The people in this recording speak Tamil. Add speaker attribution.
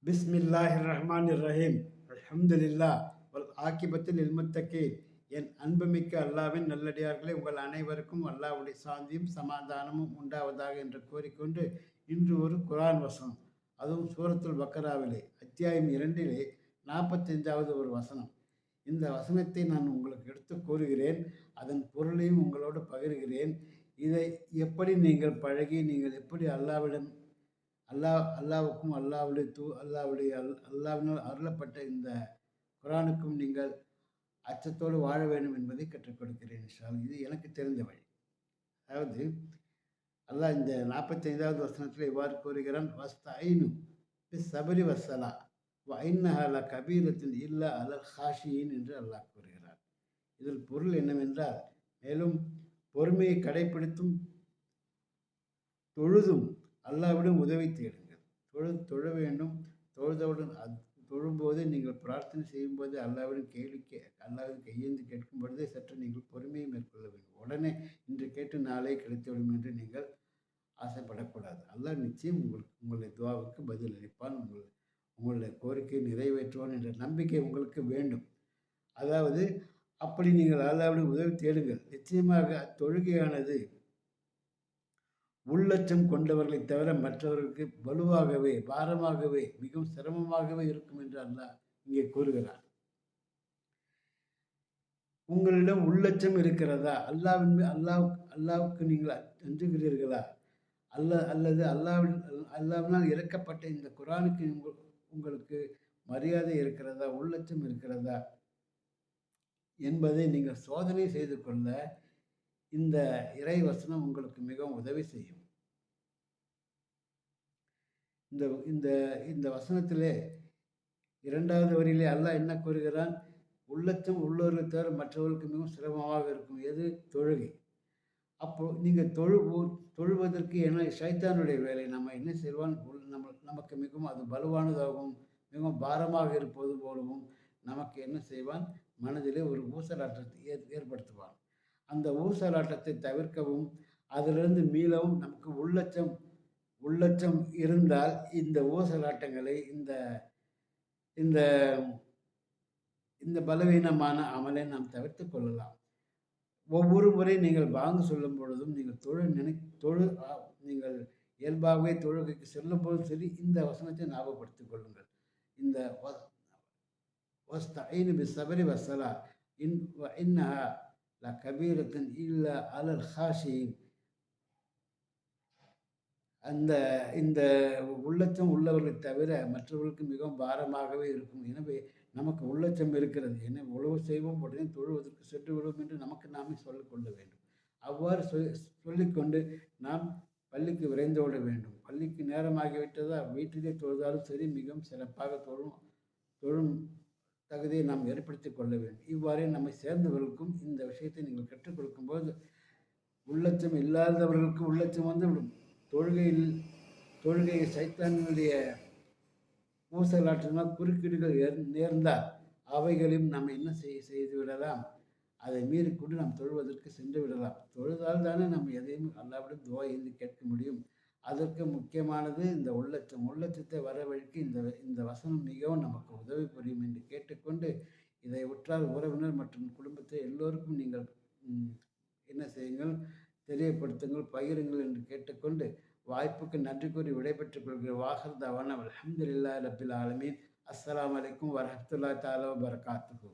Speaker 1: பிஸ்மில்லாஹிர் ரஹ்மானிர் ரஹீம். அல்ஹம்துலில்லாஹ் வல் ஆகிபத்தில் இல்முத்தகீன். என் அன்புமிக்க அல்லாவின் நல்லடியார்களே, உங்கள் அனைவருக்கும் அல்லாஹ்வுடைய சாந்தியும் சமாதானமும் உண்டாவதாக என்று கூறிக்கொண்டு, இன்று ஒரு குர்ஆன் வசனம், அதுவும் சூரத்துல் பக்கராவிலே அத்தியாயம் 2 45வது ஒரு வசனம். இந்த வசனத்தை நான் உங்களுக்கு எடுத்து கூறுகிறேன், அதன் பொருளையும் உங்களோடு பகிர்கிறேன். இதை எப்படி நீங்கள் பழகி, நீங்கள் எப்படி அல்லாவுக்கும் அல்லாவினால் அருளப்பட்ட இந்த குரானுக்கும் நீங்கள் அச்சத்தோடு வாழ வேண்டும் என்பதை கற்றுக் கொடுக்கிறேன். இது எனக்கு தெரிந்த வழி. அதாவது அல்லாஹ் இந்த 45வது வசனத்தில் இவ்வாறு கூறுகிறான், வஸ்தைனு பிஸ்ஸப்ரி வஸ்ஸலா வஇன்னஹா லகபீரத்துன் இல்லா அலல் ஹாஷியின் என்று அல்லாஹ் கூறுகிறார். இதில் பொருள் என்னவென்றால், மேலும் பொறுமையை கடைபிடித்தும் தொழுதும் அல்லாவிடம் உதவி தேடுங்கள். தொழ வேண்டும். தொழுதவுடன் தொழும்போது நீங்கள் பிரார்த்தனை செய்யும்போது அல்லாவிடம் அல்லாவிடம் கையேந்து கேட்கும் பொழுதே சற்று நீங்கள் பொறுமையை மேற்கொள்ள வேண்டும். உடனே இன்று கேட்டு நாளே கிடைத்துவிடும் என்று நீங்கள் ஆசைப்படக்கூடாது. அல்லாஹ் நிச்சயம் உங்களுடைய துவாவுக்கு பதில் அளிப்பான், உங்களுடைய கோரிக்கையை நிறைவேற்றுவான் என்ற நம்பிக்கை உங்களுக்கு வேண்டும். அதாவது அப்படி நீங்கள் அல்லாவிடம் உதவி தேடுங்கள். நிச்சயமாக தொழுகையானது உள்ளச்சம் கொண்டவர்களை தவிர மற்றவர்களுக்கு வலுவாகவே, பாரமாகவே, மிகவும் சிரமமாகவே இருக்கும் என்று அல்லாஹ் இங்கே கூறுகிறார். உங்களிடம் உள்ளச்சம் இருக்கிறதா? அல்லாவுக்கு நீங்கள் அஞ்சுகிறீர்களா? அல்லது அல்லாவினால் இறக்கப்பட்ட இந்த குரானுக்கு உங்களுக்கு மரியாதை இருக்கிறதா, உள்ளச்சம் இருக்கிறதா என்பதை நீங்கள் சோதனை செய்து கொள்ள இந்த இறை வசனம் உங்களுக்கு மிகவும் உதவி செய்யும். இந்த வசனத்திலே 2வது வரியிலே அல்லாஹ் என்ன கூறுகிறான்? உள்ளச்சம் உள்ளவர்களை தவிர மற்றவர்களுக்கு மிகவும் சிரமமாக இருக்கும். எது? தொழுகை. அப்போ நீங்கள் தொழுவதற்கு என்ன ஷைத்தானுடைய வேலை. நம்ம என்ன செய்வான்? நமக்கு மிகவும் அது பலுவானதாகவும் மிகவும் பாரமாக இருப்பது போலவும் நமக்கு என்ன செய்வான்? மனதிலே ஒரு ஊசலாட்டத்தை ஏற்படுத்துவான். அந்த ஊசலாட்டத்தை தவிர்க்கவும் அதிலிருந்து மீளவும் நமக்கு உள்ளச்சம் இருந்தால் இந்த ஊசலாட்டங்களை இந்த இந்த பலவீனமான அமலை நாம் தவிர்த்து கொள்ளலாம். ஒவ்வொரு முறை நீங்கள் பாங்கு சொல்லும் பொழுதும் நீங்கள் இயல்பாகவே தொழுகைக்கு செல்லும் போதும் சரி, இந்த வசனத்தை ஞாபகப்படுத்திக் கொள்ளுங்கள். இந்த வஸ்தைனு பிஸ்ஸப்ரி வஸ்ஸலா இன்னஹா லகபீரத்துன் இல்லா அலல் ஹாஷியின். இந்த உள்ளச்சம் உள்ளவர்களை தவிர மற்றவர்களுக்கு மிகவும் பாரமாகவே இருக்கும். எனவே நமக்கு உள்ளச்சம் இருக்கிறது, என்ன உழவு செய்வோம், உடனே தொழுவதற்கு சென்று விடுவோம் என்று நமக்கு நாமே சொல்லிக்கொள்ள வேண்டும். அவ்வாறு சொல்லிக்கொண்டு நாம் பள்ளிக்கு விரைந்து விட வேண்டும். பள்ளிக்கு நேரமாகிவிட்டதா, வீட்டிலே தொழுதாலும் சரி, மிகவும் சிறப்பாக தொழும் தகுதியை நாம் ஏற்படுத்திக் கொள்ள வேண்டும். இவ்வாறே நம்மை சேர்ந்தவர்களுக்கும் இந்த விஷயத்தை நீங்கள் கற்றுக் கொடுக்கும்போது உள்ளச்சம் இல்லாதவர்களுக்கு உள்ளச்சம் வந்துவிடும். தொழுகை சைத்தானுடைய ஊசலாற்றினால் குறுக்கீடுகள் நேர்ந்தால் அவைகளையும் நாம் என்ன செய்து விடலாம்? அதை மீறிக்கொண்டு நாம் தொழுவதற்கு சென்று விடலாம். தொழுதால் தானே நம்ம எதையும் அல்லாவிடம் துவா ஏந்தி கேட்க முடியும். அதற்கு முக்கியமானது இந்த உள்ளச்சத்தை வரவழைக்க இந்த வசனம் மிகவும் நமக்கு உதவி புரியும் என்று கேட்டுக்கொண்டு, இதை உற்றார் உறவினர் மற்றும் குடும்பத்தை எல்லோருக்கும் நீங்கள் என்ன செய்யுங்கள்? தெரியப்படுத்துங்கள், பகிருங்கள் என்று கேட்டுக்கொண்டு வாய்ப்புக்கு நன்றி கூறி விடைபெற்றுக் கொள்கிற வாஹர் தவானா அல்ஹம்துலில்லாஹி ரப்பில் ஆலமீன். அஸ்ஸலாமு அலைக்கும் வரஹ்மத்துல்லாஹி தஆலா வபரகாத்துஹு.